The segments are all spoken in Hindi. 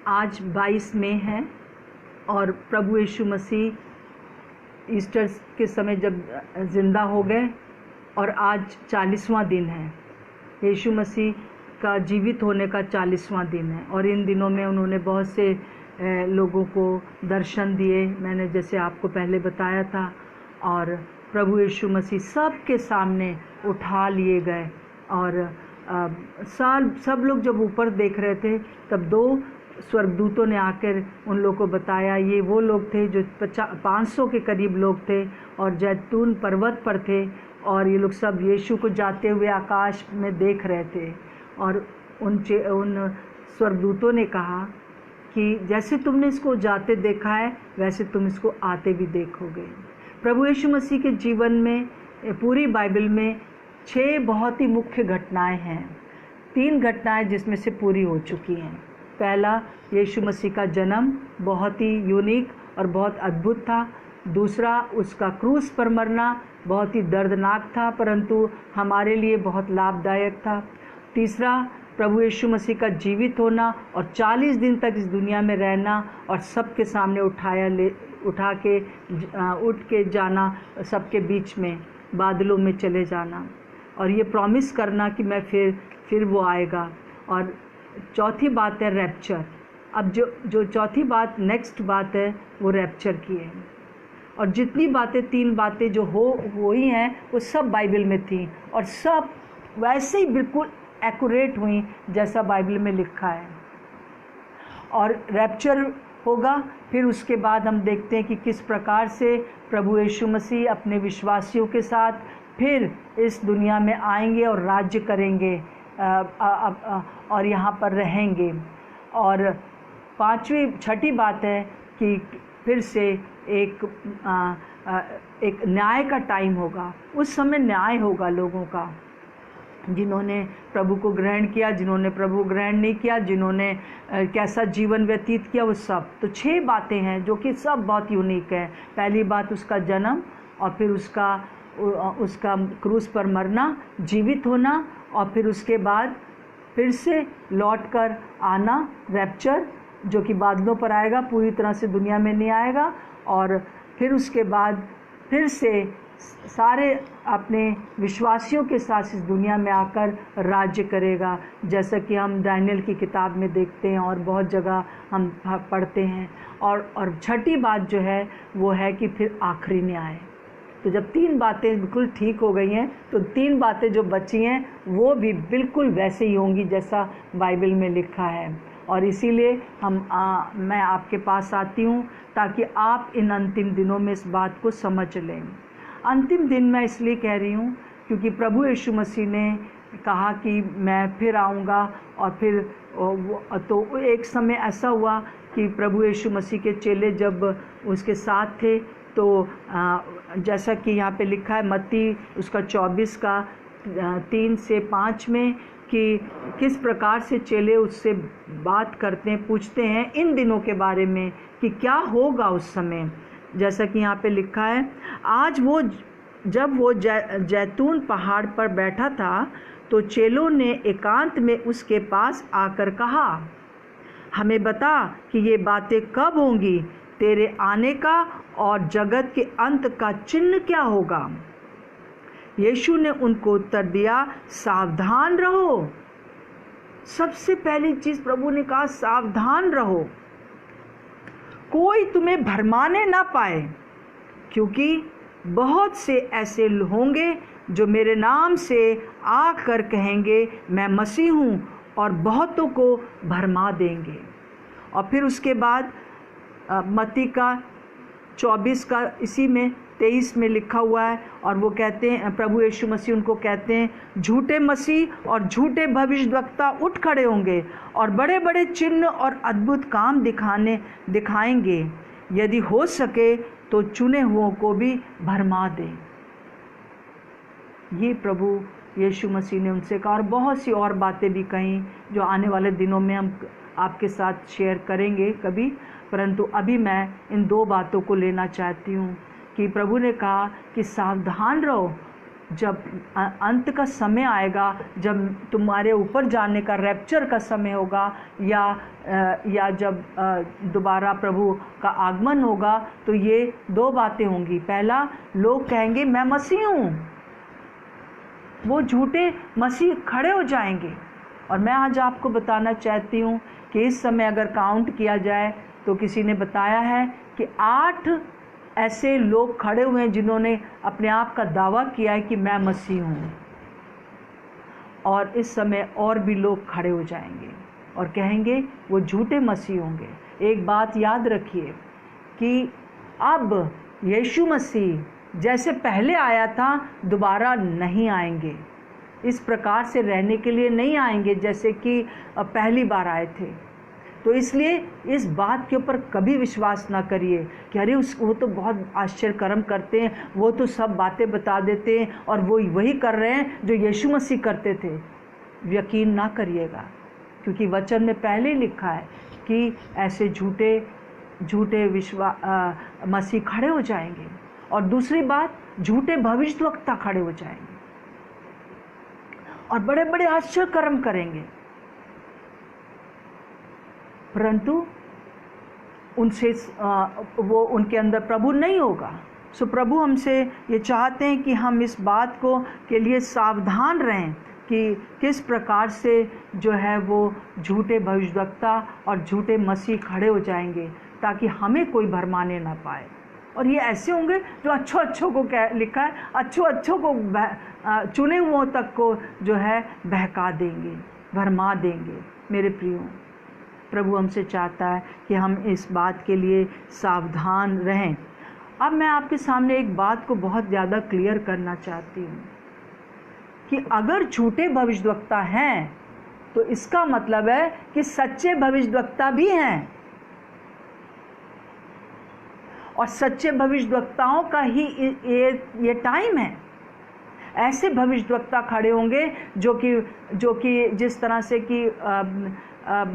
आज 22 मई है और प्रभु यीशु मसीह ईस्टर के समय जब ज़िंदा हो गए और आज 40वां दिन है। यीशु मसीह का जीवित होने का 40वां दिन है और इन दिनों में उन्होंने बहुत से लोगों को दर्शन दिए, मैंने जैसे आपको पहले बताया था। और प्रभु यीशु मसीह सबके सामने उठा लिए गए और सब लोग जब ऊपर देख रहे थे तब 2 स्वर्गदूतों ने आकर उन लोगों को बताया, ये वो लोग थे जो 500 के करीब लोग थे और जैतून पर्वत पर थे और ये लोग सब यीशु को जाते हुए आकाश में देख रहे थे। और उन स्वर्गदूतों ने कहा कि जैसे तुमने इसको जाते देखा है वैसे तुम इसको आते भी देखोगे। प्रभु यीशु मसीह के जीवन में पूरी बाइबल में 6 बहुत ही मुख्य घटनाएं हैं। 3 घटनाएं जिसमें से पूरी हो चुकी हैं। पहला, यीशु मसीह का जन्म बहुत ही यूनिक और बहुत अद्भुत था। दूसरा, उसका क्रूस पर मरना बहुत ही दर्दनाक था परंतु हमारे लिए बहुत लाभदायक था। तीसरा, प्रभु यीशु मसीह का जीवित होना और 40 दिन तक इस दुनिया में रहना और सबके सामने उठ के जाना, सबके बीच में बादलों में चले जाना और ये प्रॉमिस करना कि मैं फिर वो आएगा। और चौथी बात है रैप्चर। अब जो चौथी बात, नेक्स्ट बात है वो रैप्चर की है। और जितनी बातें 3 बातें जो हुई हैं वो सब बाइबल में थी और सब वैसे ही बिल्कुल एक्यूरेट हुई जैसा बाइबल में लिखा है। और रैप्चर होगा, फिर उसके बाद हम देखते हैं कि किस प्रकार से प्रभु यीशु मसीह अपने विश्वासियों के साथ फिर इस दुनिया में आएंगे और राज्य करेंगे और यहाँ पर रहेंगे। और छठी बात है कि फिर से एक न्याय का टाइम होगा। उस समय न्याय होगा लोगों का, जिन्होंने प्रभु को ग्रहण किया, जिन्होंने प्रभु ग्रहण नहीं किया, जिन्होंने कैसा जीवन व्यतीत किया, वो सब। तो 6 बातें हैं जो कि सब बहुत यूनिक है। पहली बात उसका जन्म और फिर उसका क्रूस पर मरना, जीवित होना और फिर उसके बाद फिर से लौटकर आना, रैप्चर, जो कि बादलों पर आएगा, पूरी तरह से दुनिया में नहीं आएगा। और फिर उसके बाद फिर से सारे अपने विश्वासियों के साथ इस दुनिया में आकर राज्य करेगा, जैसा कि हम दानियल की किताब में देखते हैं और बहुत जगह हम पढ़ते हैं। और छठी बात जो है वो है कि फिर आखिरी न्याय। तो जब 3 बातें बिल्कुल ठीक हो गई हैं तो 3 बातें जो बची हैं वो भी बिल्कुल वैसे ही होंगी जैसा बाइबल में लिखा है। और इसीलिए मैं आपके पास आती हूँ ताकि आप इन अंतिम दिनों में इस बात को समझ लें। अंतिम दिन मैं इसलिए कह रही हूँ क्योंकि प्रभु यीशु मसीह ने कहा कि मैं फिर आऊँगा और फिर तो एक समय ऐसा हुआ कि प्रभु यीशु मसीह के चेले जब उसके साथ थे तो जैसा कि यहाँ पे लिखा है मत्ती उसका 24 का 3 से 5 में कि किस प्रकार से चेले उससे बात करते हैं, पूछते हैं इन दिनों के बारे में कि क्या होगा उस समय। जैसा कि यहाँ पे लिखा है, आज जब वो जैतून पहाड़ पर बैठा था तो चेलों ने एकांत में उसके पास आकर कहा, हमें बता कि ये बातें कब होंगी, तेरे आने का और जगत के अंत का चिन्ह क्या होगा। यीशु ने उनको उत्तर दिया, सावधान रहो। सबसे पहली चीज प्रभु ने कहा, सावधान रहो, कोई तुम्हें भरमाने ना पाए, क्योंकि बहुत से ऐसे होंगे जो मेरे नाम से आकर कहेंगे मैं मसीह हूँ और बहुतों को भरमा देंगे। और फिर उसके बाद मत्ती का 24 का इसी में 23 में लिखा हुआ है और वो कहते हैं, प्रभु यीशु मसीह उनको कहते हैं, झूठे मसीह और झूठे भविष्यद्वक्ता उठ खड़े होंगे और बड़े बड़े चिन्ह और अद्भुत काम दिखाएंगे, यदि हो सके तो चुने हुओं को भी भरमा दें। ये प्रभु यीशु मसीह ने उनसे कहा और बहुत सी और बातें भी कहीं जो आने वाले दिनों में हम आपके साथ शेयर करेंगे कभी, परंतु अभी मैं इन 2 बातों को लेना चाहती हूँ कि प्रभु ने कहा कि सावधान रहो, जब अंत का समय आएगा, जब तुम्हारे ऊपर जाने का रैप्चर का समय होगा, या जब दोबारा प्रभु का आगमन होगा, तो ये दो बातें होंगी। पहला, लोग कहेंगे मैं मसीह हूँ, वो झूठे मसीह खड़े हो जाएंगे। और मैं आज आपको बताना चाहती हूँ कि इस समय अगर काउंट किया जाए तो किसी ने बताया है कि 8 ऐसे लोग खड़े हुए हैं जिन्होंने अपने आप का दावा किया है कि मैं मसीह हूँ। और इस समय और भी लोग खड़े हो जाएंगे और कहेंगे वो झूठे मसीह होंगे। एक बात याद रखिए कि अब यीशु मसीह जैसे पहले आया था दोबारा नहीं आएंगे, इस प्रकार से रहने के लिए नहीं आएंगे जैसे कि पहली बार आए थे। तो इसलिए इस बात के ऊपर कभी विश्वास ना करिए कि अरे वो तो बहुत आश्चर्य कर्म करते हैं, वो तो सब बातें बता देते हैं और वो वही कर रहे हैं जो यीशु मसीह करते थे। यकीन ना करिएगा, क्योंकि वचन में पहले ही लिखा है कि ऐसे झूठे मसीह खड़े हो जाएंगे। और दूसरी बात, झूठे भविष्यद्वक्ता खड़े हो जाएंगे और बड़े बड़े आश्चर्य कर्म करेंगे, परंतु उनसे वो उनके अंदर प्रभु नहीं होगा। सो प्रभु हमसे ये चाहते हैं कि हम इस बात के लिए सावधान रहें कि किस प्रकार से जो है वो झूठे भविष्यद्वक्ता और झूठे मसीह खड़े हो जाएंगे, ताकि हमें कोई भरमाने ना पाए। और ये ऐसे होंगे जो अच्छों को लिखा है, अच्छों को चुने हुओं तक को जो है बहका देंगे, भरमा देंगे। मेरे प्रियो, प्रभु हमसे चाहता है कि हम इस बात के लिए सावधान रहें। अब मैं आपके सामने एक बात को बहुत ज़्यादा क्लियर करना चाहती हूँ कि अगर झूठे भविष्यद्वक्ता हैं तो इसका मतलब है कि सच्चे भविष्यद्वक्ता भी हैं, और सच्चे भविष्यद्वक्ताओं का ही ये टाइम है। ऐसे भविष्यद्वक्ता खड़े होंगे जो कि जिस तरह से कि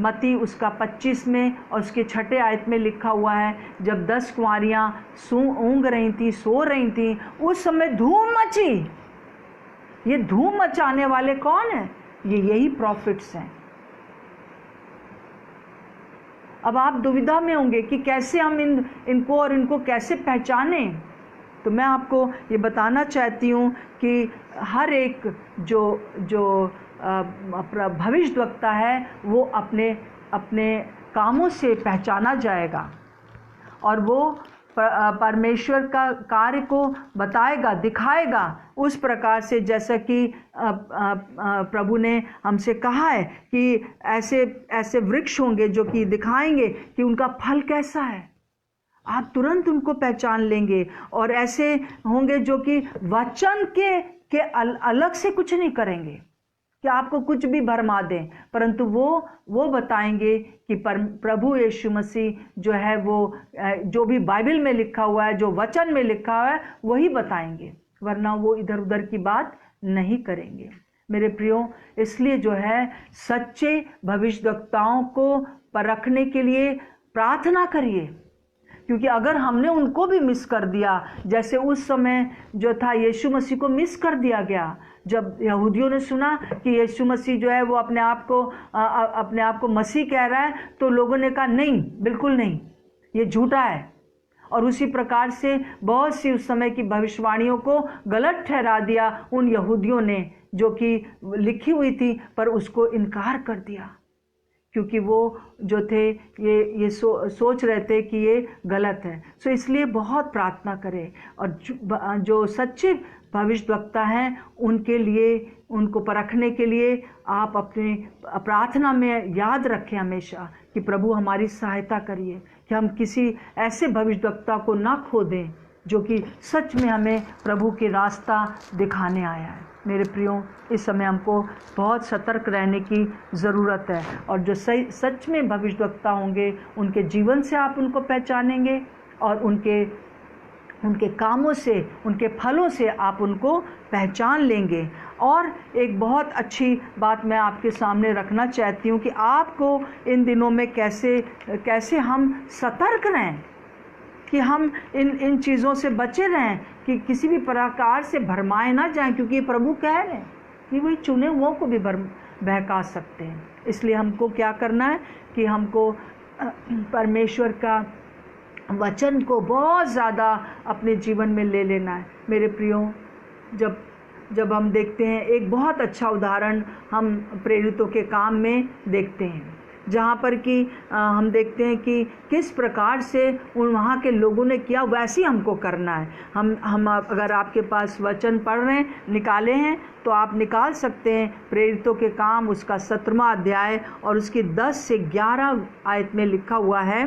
मत्ती उसका 25 में और उसके 6 आयत में लिखा हुआ है, जब 10 कुंवारियाँ ऊँग रही थी, सो रही थी, उस समय धूम मची। ये धूम मचाने वाले कौन हैं? यही प्रॉफिट्स हैं। अब आप दुविधा में होंगे कि कैसे हम इनको कैसे पहचानें। तो मैं आपको ये बताना चाहती हूँ कि हर एक जो भविष्यद्वक्ता है वो अपने कामों से पहचाना जाएगा, और वो परमेश्वर का कार्य को बताएगा, दिखाएगा उस प्रकार से जैसा कि प्रभु ने हमसे कहा है कि ऐसे वृक्ष होंगे जो कि दिखाएंगे कि उनका फल कैसा है। आप तुरंत उनको पहचान लेंगे। और ऐसे होंगे जो कि वचन के अलग से कुछ नहीं करेंगे कि आपको कुछ भी भरमा दें, परंतु वो बताएंगे कि प्रभु यीशु मसीह जो है वो जो भी बाइबल में लिखा हुआ है, जो वचन में लिखा हुआ है, वही बताएंगे, वरना वो इधर उधर की बात नहीं करेंगे। मेरे प्रियो, इसलिए जो है सच्चे भविष्यद्वक्ताओं को परखने के लिए प्रार्थना करिए, क्योंकि अगर हमने उनको भी मिस कर दिया, जैसे उस समय जो था यीशु मसीह को मिस कर दिया गया, जब यहूदियों ने सुना कि यीशु मसीह जो है वो अपने आप को मसीह कह रहा है, तो लोगों ने कहा नहीं, बिल्कुल नहीं, ये झूठा है। और उसी प्रकार से बहुत सी उस समय की भविष्यवाणियों को गलत ठहरा दिया उन यहूदियों ने, जो कि लिखी हुई थी, पर उसको इनकार कर दिया, क्योंकि वो जो थे ये सोच रहे थे कि ये गलत है। सो इसलिए बहुत प्रार्थना करें, और जो सच्चे भविष्यद्वक्ता हैं उनके लिए, उनको परखने के लिए आप अपने प्रार्थना में याद रखें हमेशा कि प्रभु हमारी सहायता करिए कि हम किसी ऐसे भविष्यद्वक्ता को ना खो दें जो कि सच में हमें प्रभु के रास्ता दिखाने आया है। मेरे प्रियो, इस समय हमको बहुत सतर्क रहने की ज़रूरत है, और जो सच में भविष्यद्वक्ता होंगे उनके जीवन से आप उनको पहचानेंगे, और उनके कामों से, उनके फलों से आप उनको पहचान लेंगे। और एक बहुत अच्छी बात मैं आपके सामने रखना चाहती हूँ कि आपको इन दिनों में कैसे हम सतर्क रहें, कि हम इन चीज़ों से बचे रहें, कि किसी भी प्रकार से भरमाए ना जाएं, क्योंकि प्रभु कह रहे हैं कि वही चुने हुओं को भी बहका सकते हैं। इसलिए हमको क्या करना है कि हमको परमेश्वर का वचन को बहुत ज़्यादा अपने जीवन में ले लेना है। मेरे प्रियो, जब हम देखते हैं, एक बहुत अच्छा उदाहरण हम प्रेरितों के काम में देखते हैं, जहाँ पर कि हम देखते हैं कि किस प्रकार से वहाँ के लोगों ने किया, वैसे ही हमको करना है। हम अगर आपके पास वचन पढ़ रहे हैं, निकाले हैं, तो आप निकाल सकते हैं प्रेरितों के काम उसका 17वां अध्याय और उसकी 10 से 11 आयत में लिखा हुआ है।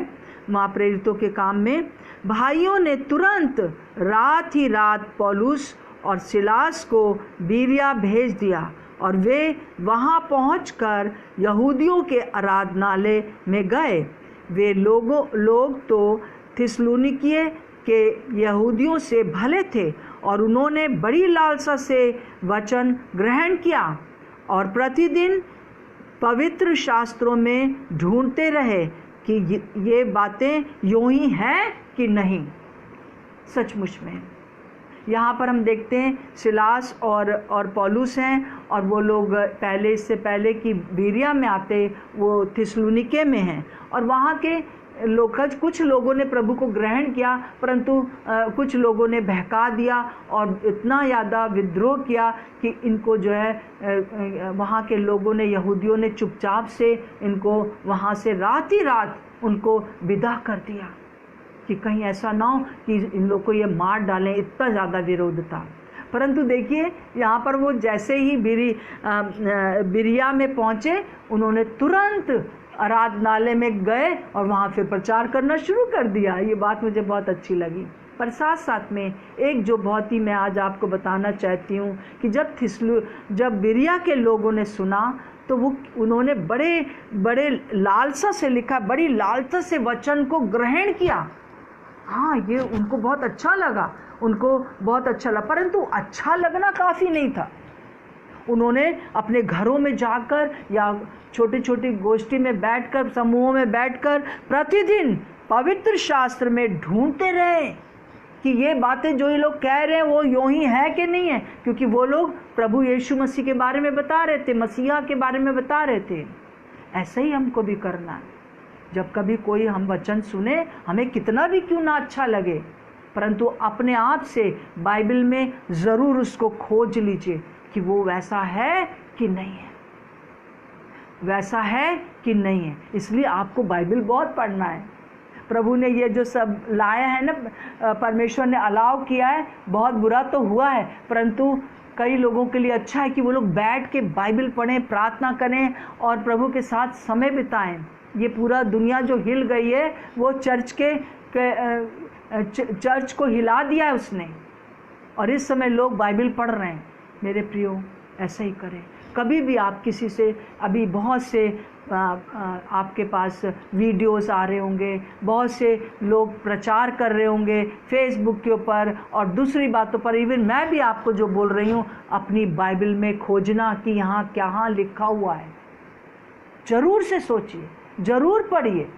वहाँ प्रेरितों के काम में भाइयों ने तुरंत रात ही रात पौलुस और सिलास को बीरिया भेज दिया और वे वहाँ पहुंचकर यहूदियों के आराधनालय में गए। वे लोग तो थिस्सलुनीकियों के यहूदियों से भले थे और उन्होंने बड़ी लालसा से वचन ग्रहण किया और प्रतिदिन पवित्र शास्त्रों में ढूंढते रहे कि ये बातें यूं ही हैं कि नहीं। सचमुच में यहाँ पर हम देखते हैं सिलास और पौलुस हैं, और वो लोग इससे पहले कि बीरिया में आते वो थिस्सलुनीके में हैं, और वहाँ के कुछ लोगों ने प्रभु को ग्रहण किया, परंतु कुछ लोगों ने बहका दिया और इतना ज़्यादा विद्रोह किया कि इनको जो है वहाँ के लोगों ने, यहूदियों ने चुपचाप से इनको वहाँ से रात ही रात उनको विदा कर दिया कि कहीं ऐसा ना हो कि इन लोग को ये मार डालें। इतना ज़्यादा विरोध था। परंतु देखिए यहाँ पर वो जैसे ही बिरिया में पहुँचे, उन्होंने तुरंत आराधनालय में गए और वहाँ फिर प्रचार करना शुरू कर दिया। ये बात मुझे बहुत अच्छी लगी। पर साथ साथ में एक जो बहुत ही मैं आज आपको बताना चाहती हूँ कि जब बिरिया के लोगों ने सुना तो उन्होंने बड़े लालसा से लिखा, बड़ी लालसा से वचन को ग्रहण किया। हाँ, ये उनको बहुत अच्छा लगा, परंतु अच्छा लगना काफ़ी नहीं था। उन्होंने अपने घरों में जाकर या छोटी छोटी गोष्ठी में बैठकर, समूहों में बैठकर प्रतिदिन पवित्र शास्त्र में ढूंढते रहे कि ये बातें जो ये लोग कह रहे हैं वो यूं ही है कि नहीं है, क्योंकि वो लोग प्रभु यीशु मसीह के बारे में बता रहे थे, मसीहा के बारे में बता रहे थे। ऐसा ही हमको भी करना है। जब कभी कोई हम वचन सुने, हमें कितना भी क्यों ना अच्छा लगे, परंतु अपने आप से बाइबल में ज़रूर उसको खोज लीजिए कि वो वैसा है कि नहीं है, वैसा है कि नहीं है। इसलिए आपको बाइबल बहुत पढ़ना है। प्रभु ने ये जो सब लाया है ना, परमेश्वर ने अलाउ किया है, बहुत बुरा तो हुआ है, परंतु कई लोगों के लिए अच्छा है कि वो लोग बैठ के बाइबल पढ़ें, प्रार्थना करें और प्रभु के साथ समय बिताएं। ये पूरा दुनिया जो हिल गई है, वो चर्च को हिला दिया है उसने, और इस समय लोग बाइबल पढ़ रहे हैं। मेरे प्रियो, ऐसा ही करें। कभी भी आप किसी से, अभी बहुत से आपके पास वीडियोस आ रहे होंगे, बहुत से लोग प्रचार कर रहे होंगे फेसबुक के ऊपर और दूसरी बातों पर। इवन मैं भी आपको जो बोल रही हूँ, अपनी बाइबल में खोजना कि यहाँ क्या लिखा हुआ है। ज़रूर से सोचिए, ज़रूर पढ़िए।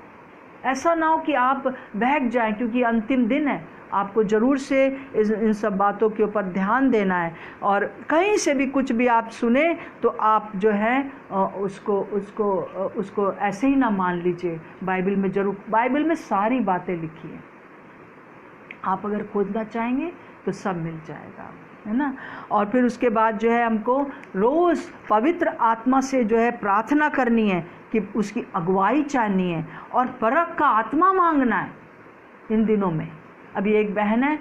ऐसा ना हो कि आप बहक जाएं, क्योंकि अंतिम दिन है। आपको ज़रूर से इन सब बातों के ऊपर ध्यान देना है, और कहीं से भी कुछ भी आप सुने तो आप जो है उसको ऐसे ही ना मान लीजिए। बाइबल में ज़रूर, बाइबल में सारी बातें लिखी हैं। आप अगर खोजना चाहेंगे तो सब मिल जाएगा, है ना। और फिर उसके बाद जो है हमको रोज़ पवित्र आत्मा से जो है प्रार्थना करनी है कि उसकी अगुवाई चाहनी है, और परख का आत्मा मांगना है इन दिनों में। अभी एक बहन है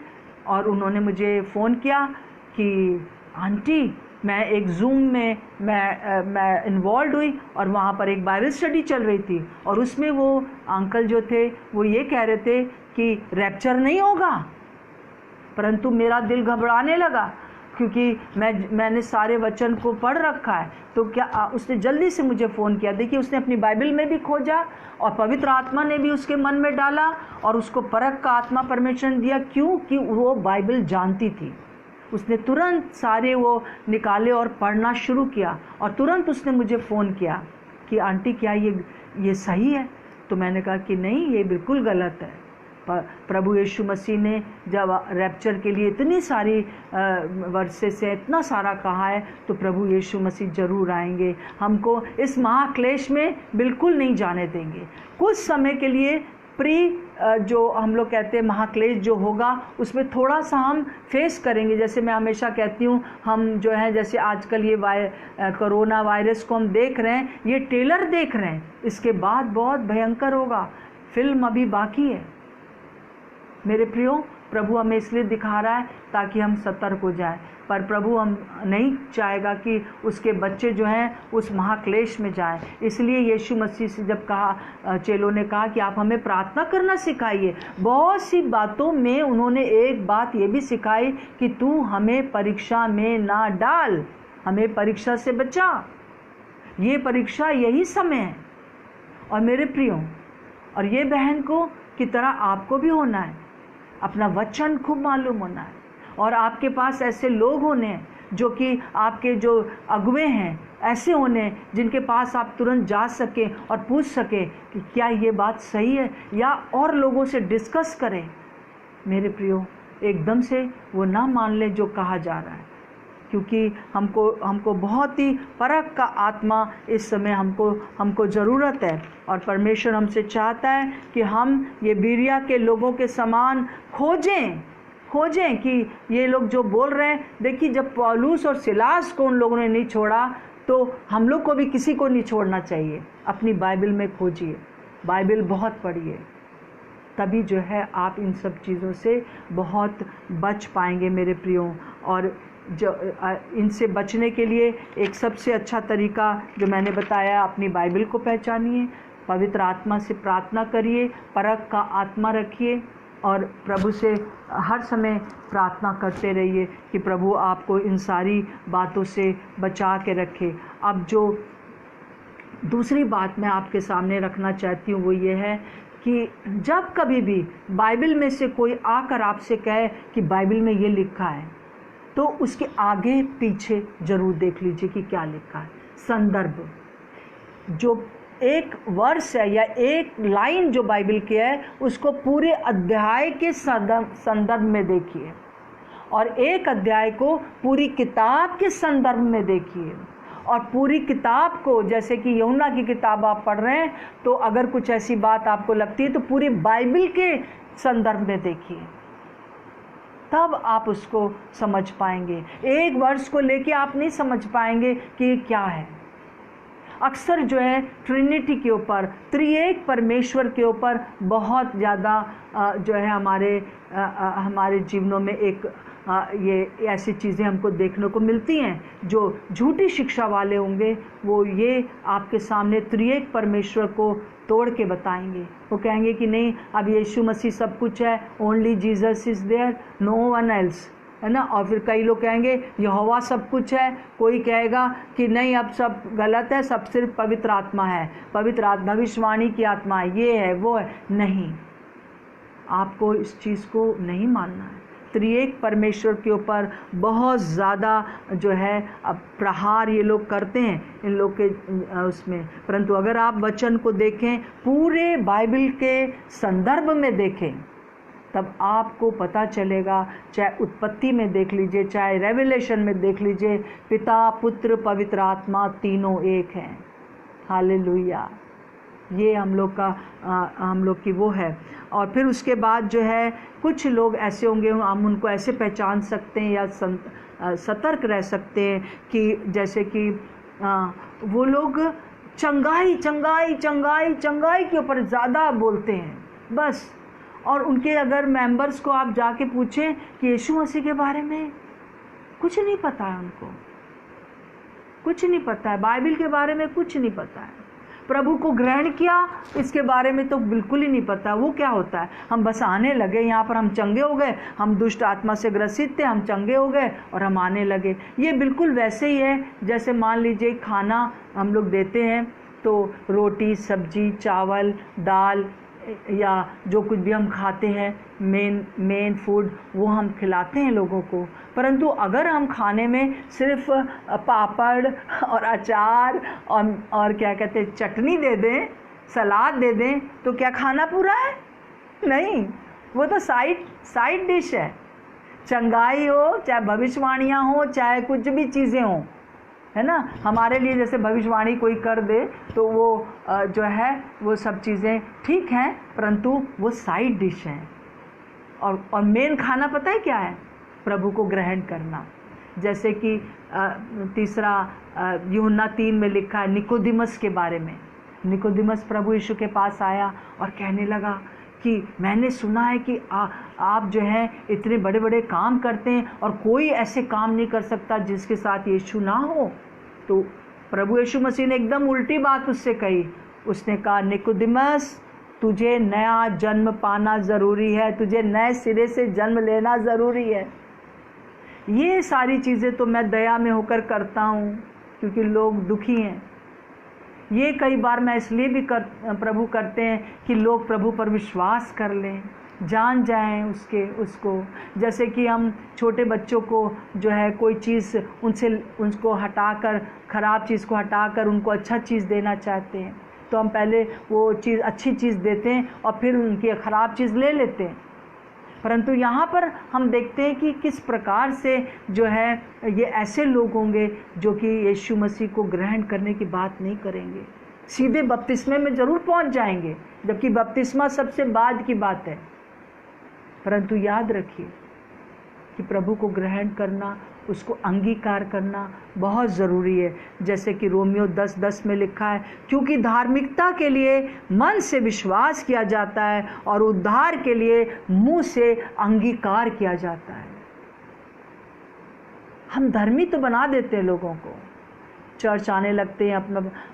और उन्होंने मुझे फ़ोन किया कि आंटी, मैं एक जूम में मैं इन्वॉल्व हुई और वहाँ पर एक बाइबल स्टडी चल रही थी, और उसमें वो अंकल जो थे वो ये कह रहे थे कि रैप्चर नहीं होगा। परंतु मेरा दिल घबराने लगा, क्योंकि मैंने सारे वचन को पढ़ रखा है। तो क्या उसने जल्दी से मुझे फ़ोन किया। देखिए, उसने अपनी बाइबल में भी खोजा और पवित्र आत्मा ने भी उसके मन में डाला, और उसको परख का आत्मा परमेश्वर ने दिया। क्यों? कि वो बाइबल जानती थी। उसने तुरंत सारे वो निकाले और पढ़ना शुरू किया, और तुरंत उसने मुझे फ़ोन किया कि आंटी क्या ये सही है? तो मैंने कहा कि नहीं, ये बिल्कुल गलत है। प्रभु यीशु मसीह ने जब रैप्चर के लिए इतनी सारी वर्षे से इतना सारा कहा है, तो प्रभु यीशु मसीह जरूर आएंगे, हमको इस महाक्लेश में बिल्कुल नहीं जाने देंगे। कुछ समय के लिए जो हम लोग कहते हैं महाक्लेश जो होगा, उसमें थोड़ा सा हम फेस करेंगे। जैसे मैं हमेशा कहती हूँ, हम जो है जैसे आजकल ये कोरोना वायरस को हम देख रहे हैं, ये ट्रेलर देख रहे हैं, इसके बाद बहुत भयंकर होगा, फिल्म अभी बाकी है। मेरे प्रियो, प्रभु हमें इसलिए दिखा रहा है ताकि हम सतर्क हो जाएं, पर प्रभु हम नहीं चाहेगा कि उसके बच्चे जो हैं उस महाक्लेश में जाएं। इसलिए यीशु मसीह से जब कहा, चेलों ने कहा कि आप हमें प्रार्थना करना सिखाइए, बहुत सी बातों में उन्होंने एक बात ये भी सिखाई कि तू हमें परीक्षा में ना डाल, हमें परीक्षा से बचा। ये परीक्षा यही समय है। और मेरे प्रियो, और ये बहन को की तरह आपको भी होना है, अपना वचन खूब मालूम होना है, और आपके पास ऐसे लोग होने हैं जो कि आपके जो अगुवे हैं, ऐसे होने जिनके पास आप तुरंत जा सकें और पूछ सकें कि क्या ये बात सही है, या और लोगों से डिस्कस करें। मेरे प्रियो, एकदम से वो ना मान ले जो कहा जा रहा है, क्योंकि हमको बहुत ही परख का आत्मा इस समय हमको ज़रूरत है। और परमेश्वर हमसे चाहता है कि हम ये बीरिया के लोगों के समान खोजें कि ये लोग जो बोल रहे हैं। देखिए, जब पौलुस और सिलास को उन लोगों ने नहीं छोड़ा, तो हम लोग को भी किसी को नहीं छोड़ना चाहिए। अपनी बाइबल में खोजिए, बाइबल बहुत पढ़िए, तभी जो है आप इन सब चीज़ों से बहुत बच पाएंगे मेरे प्रियो। और जो इनसे बचने के लिए एक सबसे अच्छा तरीका जो मैंने बताया, अपनी बाइबल को पहचानिए, पवित्र आत्मा से प्रार्थना करिए, परख का आत्मा रखिए, और प्रभु से हर समय प्रार्थना करते रहिए कि प्रभु आपको इन सारी बातों से बचा के रखे। अब जो दूसरी बात मैं आपके सामने रखना चाहती हूँ वो ये है कि जब कभी भी बाइबल में से कोई आकर आपसे कहे कि बाइबल में ये लिखा है, तो उसके आगे पीछे ज़रूर देख लीजिए कि क्या लिखा है। संदर्भ, जो एक वर्ष है या एक लाइन जो बाइबल की है, उसको पूरे अध्याय के संदर्भ में देखिए, और एक अध्याय को पूरी किताब के संदर्भ में देखिए। और पूरी किताब को, जैसे कि यूहन्ना की किताब आप पढ़ रहे हैं, तो अगर कुछ ऐसी बात आपको लगती है तो पूरी बाइबल के संदर्भ में देखिए, तब आप उसको समझ पाएंगे। एक वर्ष को लेके आप नहीं समझ पाएंगे कि ये क्या है। अक्सर जो है ट्रिनिटी के ऊपर, त्रिएक परमेश्वर के ऊपर बहुत ज़्यादा जो है हमारे जीवनों में एक ये ऐसी चीज़ें हमको देखने को मिलती हैं। जो झूठी शिक्षा वाले होंगे वो ये आपके सामने त्रिएक परमेश्वर को तोड़ के बताएंगे। वो कहेंगे कि नहीं, अब यीशु मसीह सब कुछ है, only Jesus is there, no one else, है ना। और फिर कई लोग कहेंगे यहोवा सब कुछ है, कोई कहेगा कि नहीं अब सब गलत है, सब सिर्फ पवित्र आत्मा है, पवित्र आत्मा भविष्यवाणी की आत्मा है, ये है वो है। नहीं, आपको इस चीज़ को नहीं मानना है। त्रिएक परमेश्वर के ऊपर बहुत ज़्यादा जो है प्रहार ये लोग करते हैं इन लोग के उसमें, परंतु अगर आप वचन को देखें, पूरे बाइबल के संदर्भ में देखें, तब आपको पता चलेगा। चाहे उत्पत्ति में देख लीजिए, चाहे रेवलेशन में देख लीजिए, पिता पुत्र पवित्र आत्मा तीनों एक हैं। हालेलुया, ये हम लोग की वो है। और फिर उसके बाद जो है कुछ लोग ऐसे होंगे, हम उनको ऐसे पहचान सकते हैं या सतर्क रह सकते हैं कि जैसे कि वो लोग चंगाई चंगाई चंगाई चंगाई के ऊपर ज़्यादा बोलते हैं बस। और उनके अगर मेंबर्स को आप जाके पूछें कि यीशु मसीह के बारे में कुछ नहीं पता है, उनको कुछ नहीं पता है, बाइबल के बारे में कुछ नहीं पता है, प्रभु को ग्रहण किया इसके बारे में तो बिल्कुल ही नहीं पता वो क्या होता है। हम बस आने लगे यहाँ पर, हम चंगे हो गए, हम दुष्ट आत्मा से ग्रसित थे, हम चंगे हो गए और हम आने लगे। ये बिल्कुल वैसे ही है जैसे मान लीजिए खाना हम लोग देते हैं तो रोटी सब्जी चावल दाल या जो कुछ भी हम खाते हैं, मेन फूड वो हम खिलाते हैं लोगों को। परंतु अगर हम खाने में सिर्फ पापड़ और अचार और क्या कहते हैं चटनी दे दें, सलाद दे दें, तो क्या खाना पूरा है? नहीं, वो तो साइड डिश है। चंगाई हो, चाहे भविष्यवाणियाँ हो, चाहे कुछ भी चीज़ें हों, है ना। हमारे लिए जैसे भविष्यवाणी कोई कर दे तो वो जो है वो सब चीज़ें ठीक हैं, परंतु वो साइड डिश हैं। और मेन खाना पता है क्या है? प्रभु को ग्रहण करना। जैसे कि तीसरा यूहन्ना 3 में लिखा है निकोदिमस के बारे में। निकोदिमस प्रभु यीशु के पास आया और कहने लगा कि मैंने सुना है कि आप जो हैं इतने बड़े बड़े काम करते हैं और कोई ऐसे काम नहीं कर सकता जिसके साथ यीशु ना हो। तो प्रभु यीशु मसीह ने एकदम उल्टी बात उससे कही। उसने कहा निकोदिमस, तुझे नया जन्म पाना ज़रूरी है, तुझे नए सिरे से जन्म लेना ज़रूरी है। ये सारी चीज़ें तो मैं दया में होकर करता हूँ क्योंकि लोग दुखी हैं। ये कई बार मैं इसलिए भी प्रभु करते हैं कि लोग प्रभु पर विश्वास कर लें, जान जाएं उसको। जैसे कि हम छोटे बच्चों को जो है कोई चीज़ उनको हटाकर, ख़राब चीज़ को हटाकर उनको अच्छा चीज़ देना चाहते हैं, तो हम पहले वो चीज़ अच्छी चीज़ देते हैं और फिर उनकी ख़राब चीज़ ले लेते हैं। परंतु यहाँ पर हम देखते हैं कि किस प्रकार से जो है ये ऐसे लोग होंगे जो कि यीशु मसीह को ग्रहण करने की बात नहीं करेंगे, सीधे बपतिस्मे में ज़रूर पहुँच जाएंगे, जबकि बपतिस्मा सबसे बाद की बात है। परंतु याद रखिए कि प्रभु को ग्रहण करना, उसको अंगीकार करना बहुत ज़रूरी है। जैसे कि रोमियो 10:10 में लिखा है, क्योंकि धार्मिकता के लिए मन से विश्वास किया जाता है और उद्धार के लिए मुंह से अंगीकार किया जाता है। हम धर्मी तो बना देते हैं लोगों को, चर्च आने लगते हैं,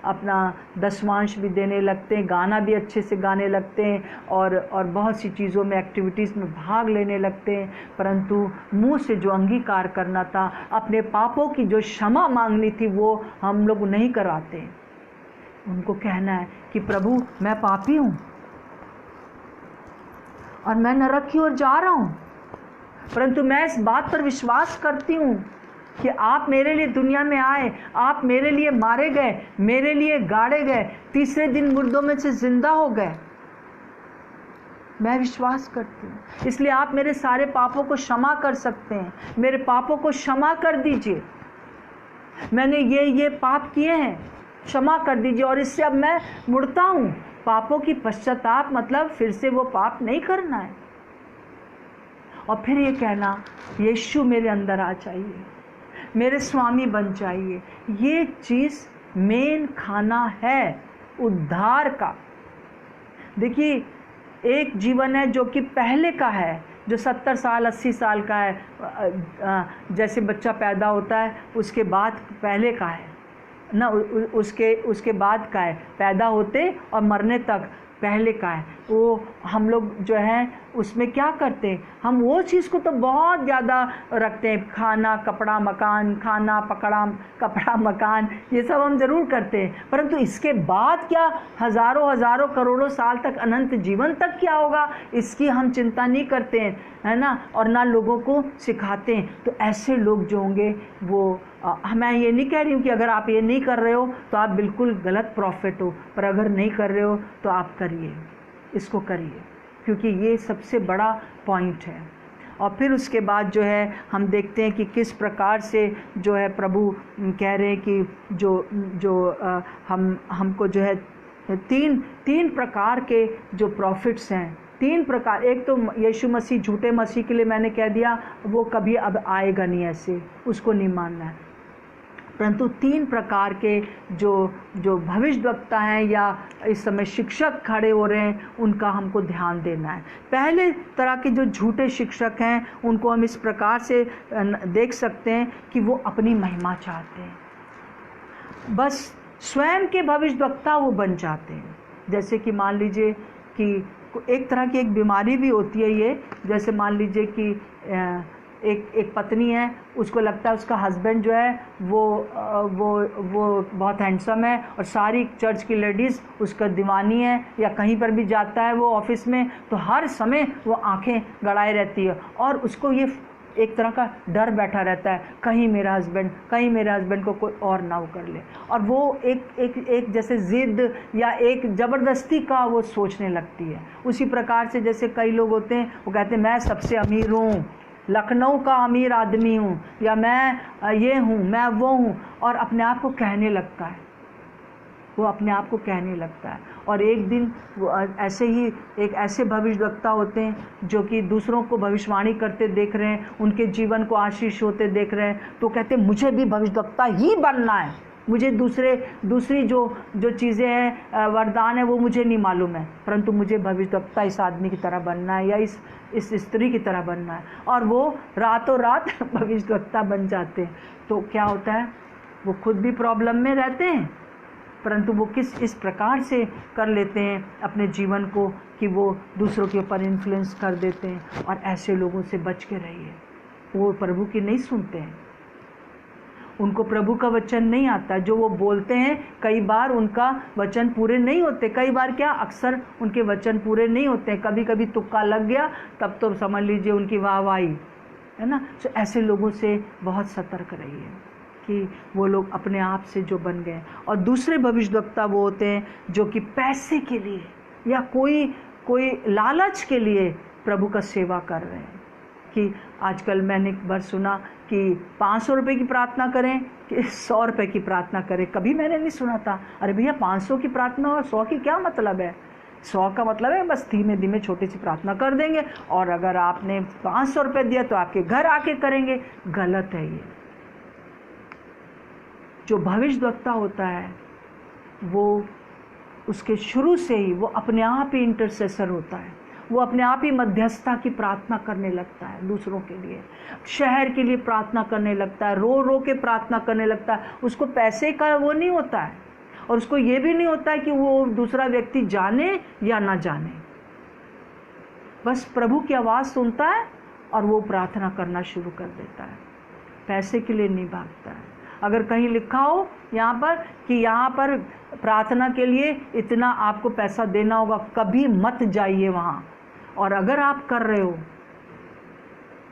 अपना दशमांश भी देने लगते हैं, गाना भी अच्छे से गाने लगते हैं और बहुत सी चीज़ों में, एक्टिविटीज़ में भाग लेने लगते हैं, परंतु मुंह से जो अंगीकार करना था, अपने पापों की जो क्षमा मांगनी थी, वो हम लोग नहीं कराते। उनको कहना है कि प्रभु मैं पापी हूँ और मैं नरक की ओर जा रहा हूँ, परंतु मैं इस बात पर विश्वास करती हूँ कि आप मेरे लिए दुनिया में आए, आप मेरे लिए मारे गए, मेरे लिए गाड़े गए, तीसरे दिन मुर्दों में से जिंदा हो गए। मैं विश्वास करती हूँ, इसलिए आप मेरे सारे पापों को क्षमा कर सकते हैं। मेरे पापों को क्षमा कर दीजिए, मैंने ये पाप किए हैं, क्षमा कर दीजिए और इससे अब मैं मुड़ता हूँ। पापों की पश्चाताप मतलब फिर से वो पाप नहीं करना है। और फिर ये कहना, यीशु मेरे अंदर आ जाइए, मेरे स्वामी बन जाइए। ये चीज़ मेन खाना है उद्धार का। देखिए, एक जीवन है जो कि पहले का है, जो 70 साल 80 साल का है। जैसे बच्चा पैदा होता है उसके बाद पहले का है ना, उसके बाद का है, पैदा होते और मरने तक पहले का है। वो हम लोग जो है उसमें क्या करते हैं, हम वो चीज़ को तो बहुत ज़्यादा रखते हैं, खाना कपड़ा मकान, खाना पकड़ा कपड़ा मकान, ये सब हम ज़रूर करते हैं, परंतु इसके बाद क्या हज़ारों करोड़ों साल तक, अनंत जीवन तक क्या होगा, इसकी हम चिंता नहीं करते हैं, है ना, और ना लोगों को सिखाते हैं। तो ऐसे लोग जो होंगे वो मैं ये नहीं कह रही हूँ कि अगर आप ये नहीं कर रहे हो तो आप बिल्कुल गलत प्रॉफिट हो, पर अगर नहीं कर रहे हो तो आप करिए, इसको करिए, क्योंकि ये सबसे बड़ा पॉइंट है। और फिर उसके बाद जो है हम देखते हैं कि किस प्रकार से जो है प्रभु कह रहे हैं कि जो हमको जो है तीन प्रकार के जो प्रॉफिट्स हैं, 3 प्रकार। एक तो यीशु मसीह झूठे मसीह के लिए मैंने कह दिया, वो कभी अब आएगा नहीं, ऐसे उसको नहीं मानना है, परंतु 3 प्रकार के जो भविष्यवक्ता हैं या इस समय शिक्षक खड़े हो रहे हैं, उनका हमको ध्यान देना है। पहले तरह के जो झूठे शिक्षक हैं उनको हम इस प्रकार से देख सकते हैं कि वो अपनी महिमा चाहते हैं, बस स्वयं के भविष्यवक्ता वो बन जाते हैं। जैसे कि मान लीजिए कि एक तरह की एक बीमारी भी होती है ये, जैसे मान लीजिए कि एक पत्नी है, उसको लगता है उसका हस्बैंड जो है वो बहुत हैंडसम है और सारी चर्च की लेडीज़ उसका दीवानी है, या कहीं पर भी जाता है वो ऑफिस में तो हर समय वो आंखें गड़ाए रहती है और उसको ये एक तरह का डर बैठा रहता है, कहीं मेरा हस्बैंड को कोई और ना वो कर ले, और वो एक जैसे ज़िद या एक ज़बरदस्ती का वो सोचने लगती है। उसी प्रकार से जैसे कई लोग होते हैं, वो कहते हैं मैं सबसे अमीर हूँ, लखनऊ का अमीर आदमी हूँ, या मैं ये हूँ, मैं वो हूँ, और अपने आप को कहने लगता है, वो अपने आप को कहने लगता है। और एक दिन ऐसे ही एक ऐसे भविष्यवक्ता होते हैं जो कि दूसरों को भविष्यवाणी करते देख रहे हैं, उनके जीवन को आशीष होते देख रहे हैं, तो कहते हैं मुझे भी भविष्यवक्ता ही बनना है, मुझे दूसरी जो चीज़ें हैं, वरदान है, वो मुझे नहीं मालूम है, परंतु मुझे भविष्यवक्ता इस आदमी की तरह बनना है या इस स्त्री की तरह बनना है। और वो रातों रात भविष्यवक्ता बन जाते हैं। तो क्या होता है, वो खुद भी प्रॉब्लम में रहते हैं, परंतु वो इस प्रकार से कर लेते हैं अपने जीवन को कि वो दूसरों के ऊपर इन्फ्लुएंस कर देते हैं। और ऐसे लोगों से बच के रहिए, वो प्रभु की नहीं सुनते हैं, उनको प्रभु का वचन नहीं आता। जो वो बोलते हैं कई बार उनका वचन पूरे नहीं होते, कई बार क्या अक्सर उनके वचन पूरे नहीं होते हैं, कभी कभी तुक्का लग गया तब तो समझ लीजिए उनकी वाहवाही है ना। तो ऐसे लोगों से बहुत सतर्क रहिए कि वो लोग अपने आप से जो बन गए। और दूसरे भविष्यवक्ता वो होते हैं जो कि पैसे के लिए या कोई लालच के लिए प्रभु का सेवा कर रहे हैं। कि आजकल मैंने एक बार सुना कि 500 रुपये की प्रार्थना करें कि 100 रुपये की प्रार्थना करें। कभी मैंने नहीं सुना था। अरे भैया 500 की प्रार्थना और 100 की क्या मतलब है? 100 का मतलब है बस धीमे धीमे छोटी सी प्रार्थना कर देंगे, और अगर आपने 500 रुपये दिया तो आपके घर आके करेंगे। गलत है ये। जो भविष्यवक्ता होता है वो उसके शुरू से ही वो अपने आप ही इंटरसेसर होता है, वो अपने आप ही मध्यस्थता की प्रार्थना करने लगता है, दूसरों के लिए, शहर के लिए प्रार्थना करने लगता है, रो रो के प्रार्थना करने लगता है। उसको पैसे का वो नहीं होता है, और उसको ये भी नहीं होता है कि वो दूसरा व्यक्ति जाने या ना जाने, बस प्रभु की आवाज़ सुनता है और वो प्रार्थना करना शुरू कर देता है। पैसे के लिए नहीं भागता है। अगर कहीं लिखा हो यहाँ पर कि यहाँ पर प्रार्थना के लिए इतना आपको पैसा देना होगा, कभी मत जाइए वहाँ। और अगर आप कर रहे हो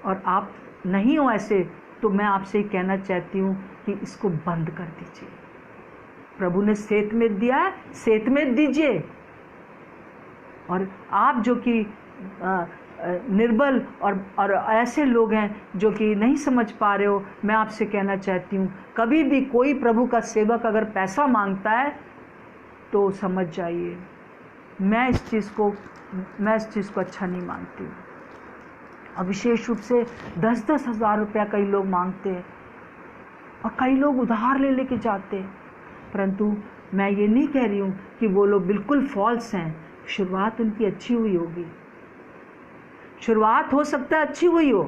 और आप नहीं हो ऐसे, तो मैं आपसे कहना चाहती हूँ कि इसको बंद कर दीजिए। प्रभु ने सेत में दिया है, सेत में दीजिए। और आप जो कि निर्बल और ऐसे लोग हैं जो कि नहीं समझ पा रहे हो, मैं आपसे कहना चाहती हूँ, कभी भी कोई प्रभु का सेवक अगर पैसा मांगता है तो समझ जाइए मैं इस चीज़ को अच्छा नहीं मानती हूँ। और विशेष रूप से 10-10 हज़ार रुपया कई लोग मांगते हैं और कई लोग उधार ले लेके जाते हैं। परंतु मैं ये नहीं कह रही हूँ कि वो लोग बिल्कुल फॉल्स हैं। शुरुआत उनकी अच्छी हुई होगी, शुरुआत हो सकता है अच्छी हुई हो,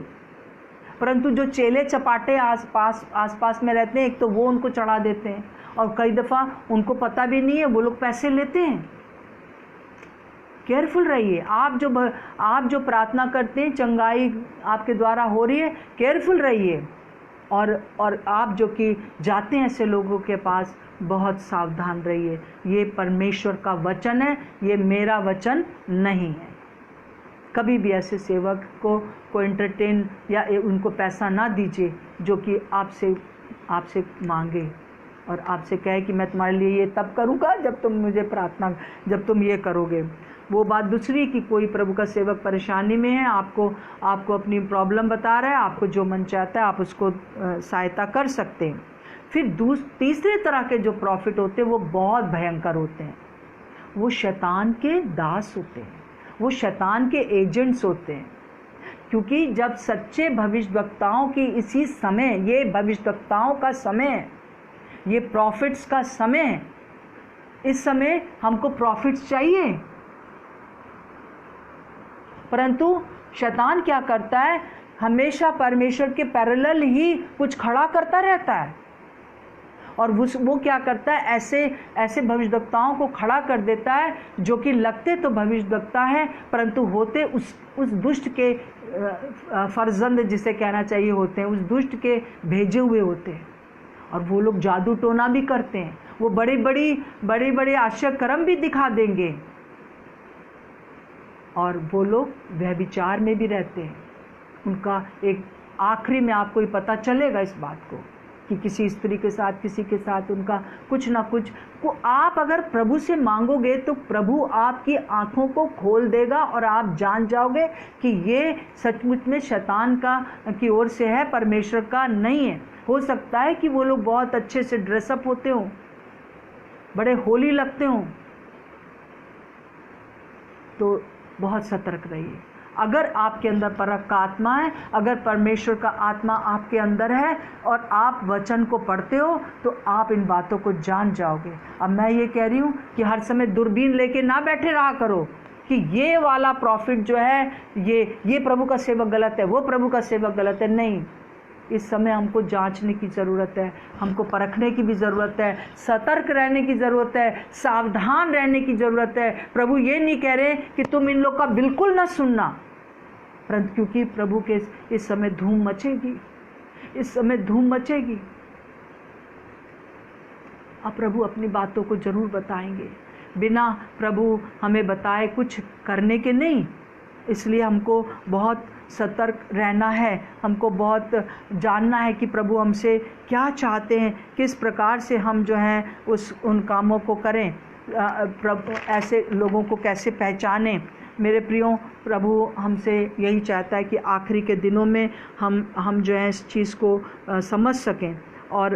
परंतु जो चेले चपाटे आसपास में रहते हैं, एक तो वो उनको चढ़ा देते हैं, और कई दफ़ा उनको पता भी नहीं है वो लोग पैसे लेते हैं। केयरफुल रहिए। आप जो प्रार्थना करते हैं, चंगाई आपके द्वारा हो रही है, केयरफुल रहिए। और आप जो कि जाते हैं ऐसे लोगों के पास, बहुत सावधान रहिए। ये परमेश्वर का वचन है, ये मेरा वचन नहीं है। कभी भी ऐसे सेवक को एंटरटेन या उनको पैसा ना दीजिए जो कि आपसे मांगे और आपसे कहे कि मैं तुम्हारे लिए ये तब करूँगा जब तुम ये करोगे। वो बात दूसरी कि कोई प्रभु का सेवक परेशानी में है, आपको अपनी प्रॉब्लम बता रहा है, आपको जो मन चाहता है आप उसको सहायता कर सकते हैं। फिर तीसरे तरह के जो प्रॉफिट होते हैं वो बहुत भयंकर होते हैं। वो शैतान के दास होते हैं, वो शैतान के एजेंट्स होते हैं। क्योंकि जब सच्चे भविष्यवक्ताओं की इसी समय, ये भविष्यवक्ताओं का समय, ये प्रॉफिट्स का समय, इस समय हमको प्रॉफिट्स चाहिए, परंतु शैतान क्या करता है, हमेशा परमेश्वर के पैरेलल ही कुछ खड़ा करता रहता है। और वो क्या करता है, ऐसे भविष्यवक्ताओं को खड़ा कर देता है जो कि लगते तो भविष्यवक्ता हैं परंतु होते उस दुष्ट के फर्जंद जिसे कहना चाहिए होते हैं, उस दुष्ट के भेजे हुए होते हैं। और वो लोग जादू टोना भी करते हैं, वो बड़े आश्चर्य कर्म भी दिखा देंगे। और वो लोग व्यभिचार में भी रहते हैं। उनका एक आखिरी में आपको ही पता चलेगा इस बात को कि किसी स्त्री के साथ, किसी के साथ उनका कुछ ना कुछ को आप अगर प्रभु से मांगोगे तो प्रभु आपकी आंखों को खोल देगा और आप जान जाओगे कि ये सचमुच में शैतान का की ओर से है, परमेश्वर का नहीं है। हो सकता है कि वो लोग बहुत अच्छे से ड्रेसअप होते हों, बड़े होली लगते हों, तो बहुत सतर्क रहिए। अगर आपके अंदर परख का आत्मा है, अगर परमेश्वर का आत्मा आपके अंदर है और आप वचन को पढ़ते हो तो आप इन बातों को जान जाओगे। अब मैं ये कह रही हूँ कि हर समय दूरबीन लेके ना बैठे रहा करो कि ये वाला प्रॉफिट जो है ये प्रभु का सेवक गलत है, वो प्रभु का सेवक गलत है। नहीं, इस समय हमको जांचने की ज़रूरत है, हमको परखने की भी ज़रूरत है, सतर्क रहने की ज़रूरत है, सावधान रहने की ज़रूरत है। प्रभु ये नहीं कह रहे कि तुम इन लोग का बिल्कुल ना सुनना, परंतु क्योंकि प्रभु के इस समय धूम मचेगी, इस समय धूम मचेगी। अब प्रभु अपनी बातों को ज़रूर बताएंगे, बिना प्रभु हमें बताए कुछ करने के नहीं। इसलिए हमको बहुत सतर्क रहना है, हमको बहुत जानना है कि प्रभु हमसे क्या चाहते हैं, किस प्रकार से हम जो हैं उन कामों को करें, प्रभु ऐसे लोगों को कैसे पहचानें। मेरे प्रियो, प्रभु हमसे यही चाहता है कि आखिरी के दिनों में हम जो है इस चीज़ को समझ सकें। और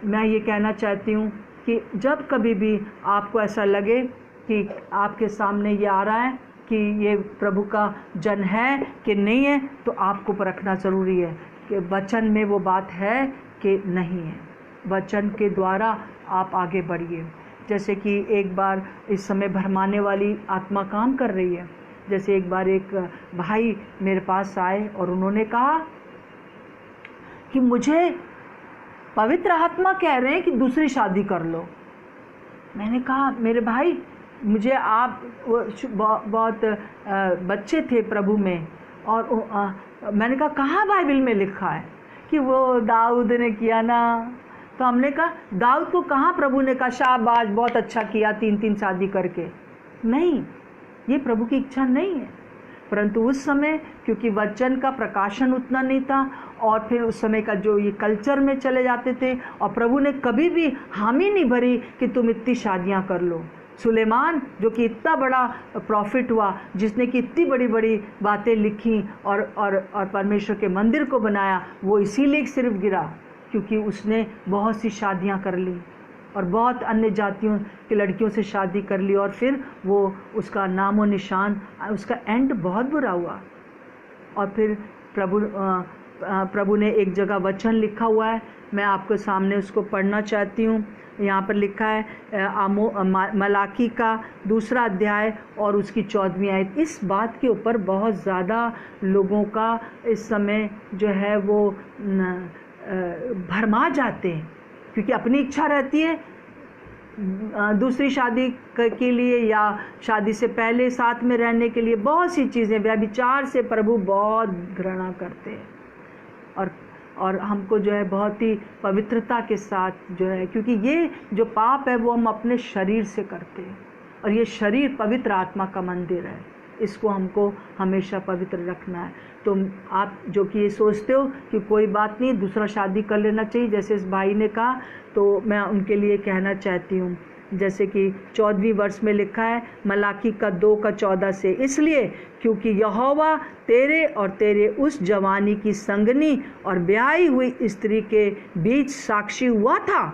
मैं ये कहना चाहती हूँ कि जब कभी भी आपको ऐसा लगे कि आपके सामने ये आ रहा है कि ये प्रभु का जन है कि नहीं है, तो आपको परखना ज़रूरी है कि वचन में वो बात है कि नहीं है। वचन के द्वारा आप आगे बढ़िए। जैसे कि एक बार इस समय भरमाने वाली आत्मा काम कर रही है। जैसे एक बार एक भाई मेरे पास आए और उन्होंने कहा कि मुझे पवित्र आत्मा कह रहे हैं कि दूसरी शादी कर लो। मैंने कहा मेरे भाई, मुझे आप बहुत बच्चे थे प्रभु में, और मैंने कहा कहाँ बाइबल में लिखा है कि वो दाऊद ने किया ना। तो हमने कहा दाऊद को कहाँ प्रभु ने कहा शाबाश बहुत अच्छा किया 3-3 शादी करके। नहीं, ये प्रभु की इच्छा नहीं है। परंतु उस समय क्योंकि वचन का प्रकाशन उतना नहीं था, और फिर उस समय का जो ये कल्चर में चले जाते थे, और प्रभु ने कभी भी हामी नहीं भरी कि तुम इतनी शादियां कर लो। सुलेमान जो कि इतना बड़ा प्रॉफिट हुआ, जिसने कि इतनी बड़ी बड़ी बातें लिखी और परमेश्वर के मंदिर को बनाया, वो इसीलिए सिर्फ गिरा क्योंकि उसने बहुत सी शादियां कर ली और बहुत अन्य जातियों की लड़कियों से शादी कर ली, और फिर वो उसका नामो निशान, उसका एंड बहुत बुरा हुआ। और फिर प्रभु ने एक जगह वचन लिखा हुआ है, मैं आपके सामने उसको पढ़ना चाहती हूँ। यहाँ पर लिखा है मलाकी का 2 अध्याय और उसकी 14वीं आयत। इस बात के ऊपर बहुत ज़्यादा लोगों का इस समय जो है वो भरमा जाते हैं, क्योंकि अपनी इच्छा रहती है दूसरी शादी के लिए या शादी से पहले साथ में रहने के लिए, बहुत सी चीज़ें। व्यभिचार से प्रभु बहुत घृणा करते हैं, और हमको जो है बहुत ही पवित्रता के साथ जो है, क्योंकि ये जो पाप है वो हम अपने शरीर से करते हैं, और ये शरीर पवित्र आत्मा का मंदिर है, इसको हमको हमेशा पवित्र रखना है। तो आप जो कि ये सोचते हो कि कोई बात नहीं, दूसरा शादी कर लेना चाहिए जैसे इस भाई ने कहा, तो मैं उनके लिए कहना चाहती हूँ। जैसे कि 14वीं वर्ष में लिखा है मलाकी का 2:14 से, इसलिए क्योंकि यहोवा तेरे और तेरे उस जवानी की संगनी और ब्याही हुई स्त्री के बीच साक्षी हुआ था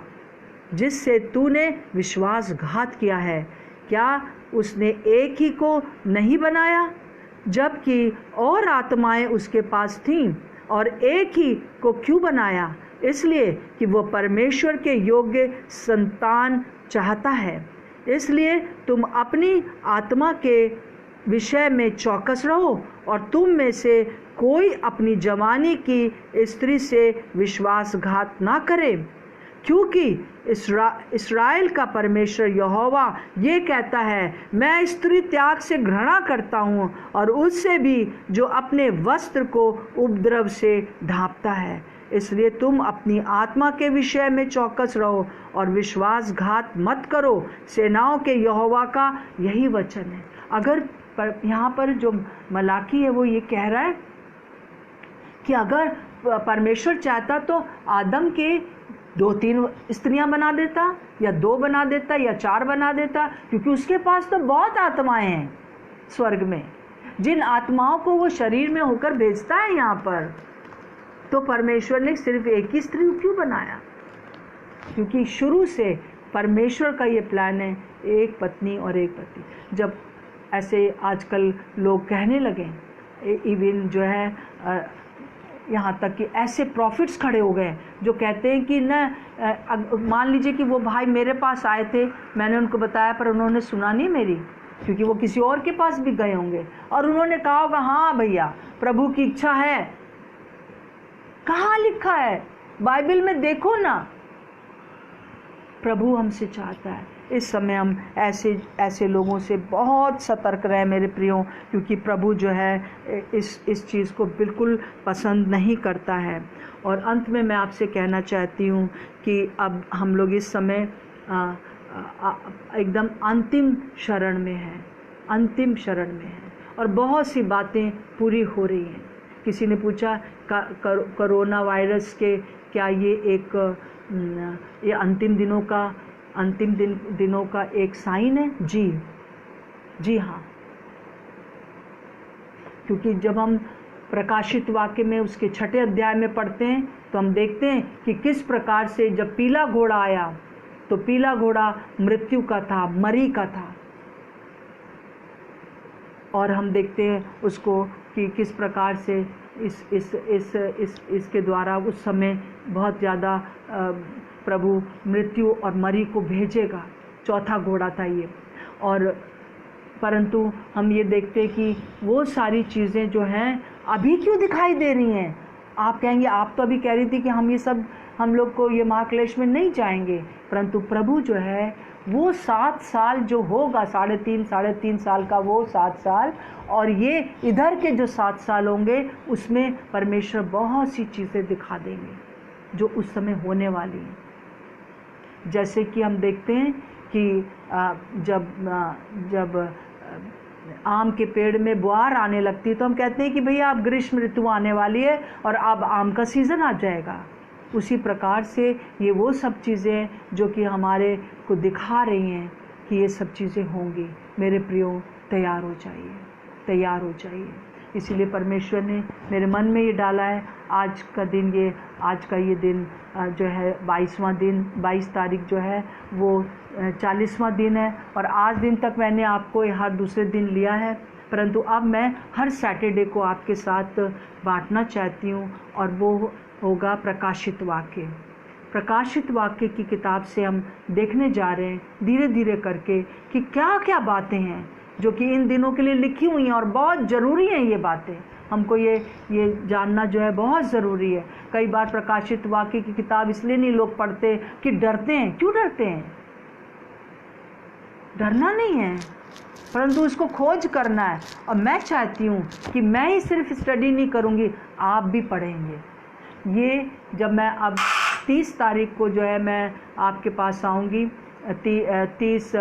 जिससे तूने विश्वासघात किया है। क्या उसने एक ही को नहीं बनाया, जबकि और आत्माएं उसके पास थीं, और एक ही को क्यों बनाया? इसलिए कि वो परमेश्वर के योग्य संतान चाहता है। इसलिए तुम अपनी आत्मा के विषय में चौकस रहो, और तुम में से कोई अपनी जवानी की स्त्री से विश्वासघात ना करे, क्योंकि इस्राएल का परमेश्वर यहोवा ये कहता है, मैं स्त्री त्याग से घृणा करता हूँ, और उससे भी जो अपने वस्त्र को उपद्रव से ढांपता है। इसलिए तुम अपनी आत्मा के विषय में चौकस रहो और विश्वासघात मत करो। सेनाओं के यहोवा का यही वचन है। अगर यहाँ पर जो मलाकी है वो ये कह रहा है कि अगर परमेश्वर चाहता तो आदम के 2-3 स्त्रियां बना देता, या 2 बना देता, या 4 बना देता, क्योंकि उसके पास तो बहुत आत्माएं हैं स्वर्ग में, जिन आत्माओं को वो शरीर में होकर भेजता है यहाँ पर। तो परमेश्वर ने सिर्फ एक ही स्त्री क्यों बनाया? क्योंकि शुरू से परमेश्वर का ये प्लान है, एक पत्नी और एक पति। जब ऐसे आजकल लोग कहने लगे, इवन जो है यहाँ तक कि ऐसे प्रॉफिट्स खड़े हो गए जो कहते हैं कि न, मान लीजिए कि वो भाई मेरे पास आए थे, मैंने उनको बताया पर उन्होंने सुना नहीं मेरी, क्योंकि वो किसी और के पास भी गए होंगे और उन्होंने कहा होगा हाँ भैया प्रभु की इच्छा है। कहाँ लिखा है? बाइबल में देखो ना। प्रभु हमसे चाहता है इस समय हम ऐसे लोगों से बहुत सतर्क रहें मेरे प्रियो, क्योंकि प्रभु जो है इस चीज़ को बिल्कुल पसंद नहीं करता है। और अंत में मैं आपसे कहना चाहती हूँ कि अब हम लोग इस समय एकदम अंतिम शरण में हैं, अंतिम शरण में हैं और बहुत सी बातें पूरी हो रही हैं। किसी ने पूछा कोरोना वायरस के क्या ये अंतिम दिनों का एक साइन है? जी हाँ, क्योंकि जब हम प्रकाशित वाक्य में उसके 6 अध्याय में पढ़ते हैं तो हम देखते हैं कि किस प्रकार से जब पीला घोड़ा आया तो पीला घोड़ा मृत्यु का था, मरी का था, और हम देखते हैं उसको कि किस प्रकार से इसके द्वारा उस समय बहुत ज़्यादा प्रभु मृत्यु और मरी को भेजेगा। चौथा घोड़ा था ये। और परंतु हम ये देखते हैं कि वो सारी चीज़ें जो हैं अभी क्यों दिखाई दे रही हैं? आप कहेंगे आप तो अभी कह रही थी कि हम लोग को ये महाक्लेश में नहीं जाएंगे, परंतु प्रभु जो है वो 7 साल जो होगा, 3.5 साल का वो 7 साल, और ये इधर के जो 7 साल होंगे उसमें परमेश्वर बहुत सी चीज़ें दिखा देंगे जो उस समय होने वाली हैं। जैसे कि हम देखते हैं कि जब आम के पेड़ में बुआर आने लगती है तो हम कहते हैं कि भैया अब ग्रीष्म ऋतु आने वाली है और अब आम का सीज़न आ जाएगा। उसी प्रकार से ये वो सब चीज़ें जो कि हमारे को दिखा रही हैं कि ये सब चीज़ें होंगी। मेरे प्रियो तैयार हो जाइए, तैयार हो जाइए। इसीलिए परमेश्वर ने मेरे मन में ये डाला है, आज का ये दिन जो है 22 तारीख जो है वो 40वां दिन है, और आज दिन तक मैंने आपको हर दूसरे दिन लिया है, परंतु अब मैं हर सैटरडे को आपके साथ बांटना चाहती हूँ, और वो होगा प्रकाशित वाक्य। प्रकाशित वाक्य की किताब से हम देखने जा रहे हैं धीरे धीरे करके कि क्या क्या बातें हैं जो कि इन दिनों के लिए लिखी हुई हैं, और बहुत ज़रूरी हैं ये बातें। हमको ये जानना जो है बहुत ज़रूरी है। कई बार प्रकाशित वाक्य की किताब इसलिए नहीं लोग पढ़ते कि डरते हैं। क्यों डरते हैं? डरना नहीं है, परंतु उसको खोज करना है। और मैं चाहती हूँ कि मैं ही सिर्फ स्टडी नहीं करूँगी, आप भी पढ़ेंगे। ये जब मैं अब 30 तारीख को जो है मैं आपके पास आऊँगी, 30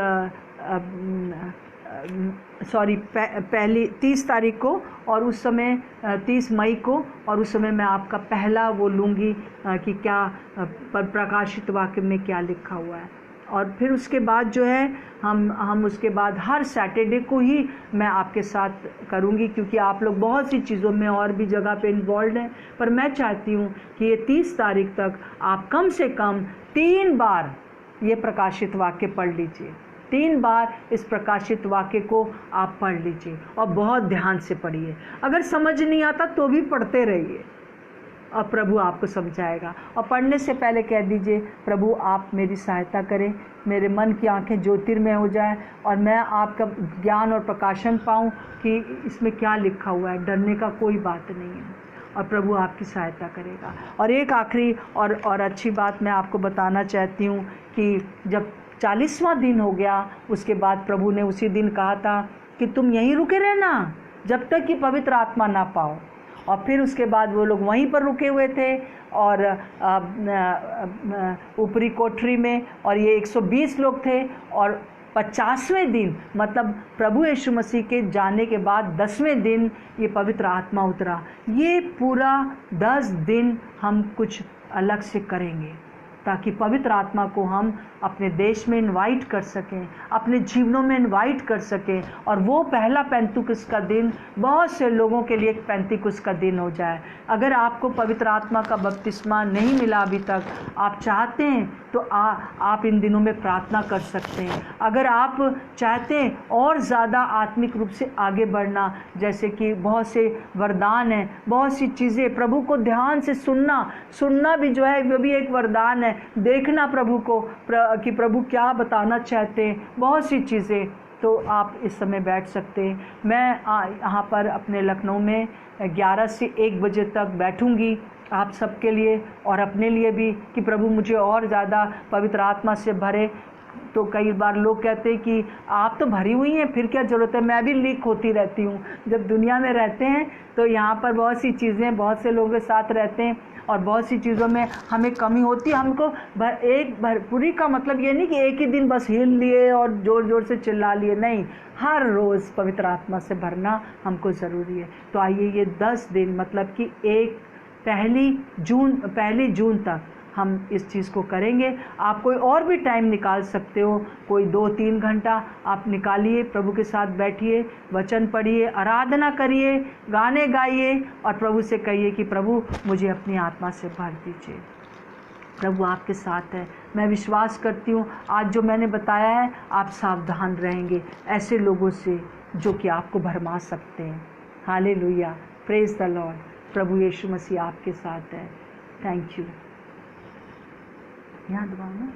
तारीख को, और उस समय 30 मई को, और उस समय मैं आपका पहला वो लूँगी कि क्या प्रकाशित वाक्य में क्या लिखा हुआ है। और फिर उसके बाद जो है हम उसके बाद हर सैटरडे को ही मैं आपके साथ करूँगी, क्योंकि आप लोग बहुत सी चीज़ों में और भी जगह पे इन्वॉल्व हैं। पर मैं चाहती हूँ कि ये 30 तारीख तक आप कम से कम 3 बार ये प्रकाशित वाक्य पढ़ लीजिए। 3 बार इस प्रकाशित वाक्य को आप पढ़ लीजिए और बहुत ध्यान से पढ़िए। अगर समझ नहीं आता तो भी पढ़ते रहिए और प्रभु आपको समझाएगा। और पढ़ने से पहले कह दीजिए, प्रभु आप मेरी सहायता करें, मेरे मन की आंखें ज्योतिर्मय हो जाएं और मैं आपका ज्ञान और प्रकाशन पाऊं कि इसमें क्या लिखा हुआ है। डरने का कोई बात नहीं है, और प्रभु आपकी सहायता करेगा। और एक आखिरी और अच्छी बात मैं आपको बताना चाहती हूँ कि जब 40वां दिन हो गया, उसके बाद प्रभु ने उसी दिन कहा था कि तुम यहीं रुके रहना जब तक कि पवित्र आत्मा ना पाओ। और फिर उसके बाद वो लोग वहीं पर रुके हुए थे और ऊपरी कोठरी में, और ये 120 लोग थे, और 50वें दिन मतलब प्रभु यीशु मसीह के जाने के बाद 10वें दिन ये पवित्र आत्मा उतरा। ये पूरा 10 दिन हम कुछ अलग से करेंगे ताकि पवित्र आत्मा को हम अपने देश में इनवाइट कर सकें, अपने जीवनों में इनवाइट कर सकें, और वो पहला पेंतुकुस्त का दिन बहुत से लोगों के लिए एक पेंतुकुस्त का दिन हो जाए। अगर आपको पवित्र आत्मा का बपतिस्मा नहीं मिला अभी तक, आप चाहते हैं तो आप इन दिनों में प्रार्थना कर सकते हैं। अगर आप चाहते हैं और ज़्यादा आत्मिक रूप से आगे बढ़ना, जैसे कि बहुत से वरदान हैं, बहुत सी चीज़ें, प्रभु को ध्यान से सुनना भी जो है वो भी एक वरदान है, देखना प्रभु को कि प्रभु क्या बताना चाहते हैं, बहुत सी चीज़ें, तो आप इस समय बैठ सकते हैं। मैं यहाँ पर अपने लखनऊ में 11 से 1 बजे तक बैठूंगी आप सबके लिए और अपने लिए भी, कि प्रभु मुझे और ज़्यादा पवित्र आत्मा से भरे। तो कई बार लोग कहते हैं कि आप तो भरी हुई हैं, फिर क्या ज़रूरत है। मैं भी लीक होती रहती हूँ। जब दुनिया में रहते हैं तो यहाँ पर बहुत सी चीज़ें, बहुत से लोगों के साथ रहते हैं और बहुत सी चीज़ों में हमें कमी होती है। हमको भरपूरी का मतलब ये नहीं कि एक ही दिन बस हिल लिए और ज़ोर ज़ोर से चिल्ला लिए, नहीं, हर रोज़ पवित्र आत्मा से भरना हमको ज़रूरी है। तो आइए ये 10 दिन मतलब कि पहली जून तक हम इस चीज़ को करेंगे। आप कोई और भी टाइम निकाल सकते हो, कोई 2-3 घंटा आप निकालिए, प्रभु के साथ बैठिए, वचन पढ़िए, आराधना करिए, गाने गाइए और प्रभु से कहिए कि प्रभु मुझे अपनी आत्मा से भर दीजिए। प्रभु आपके साथ है। मैं विश्वास करती हूँ आज जो मैंने बताया है आप सावधान रहेंगे ऐसे लोगों से जो कि आपको भरमा सकते हैं। Hallelujah, praise the lord. प्रभु यीशु मसीह आपके साथ है। Thank you. यहाँ दबाओ ना।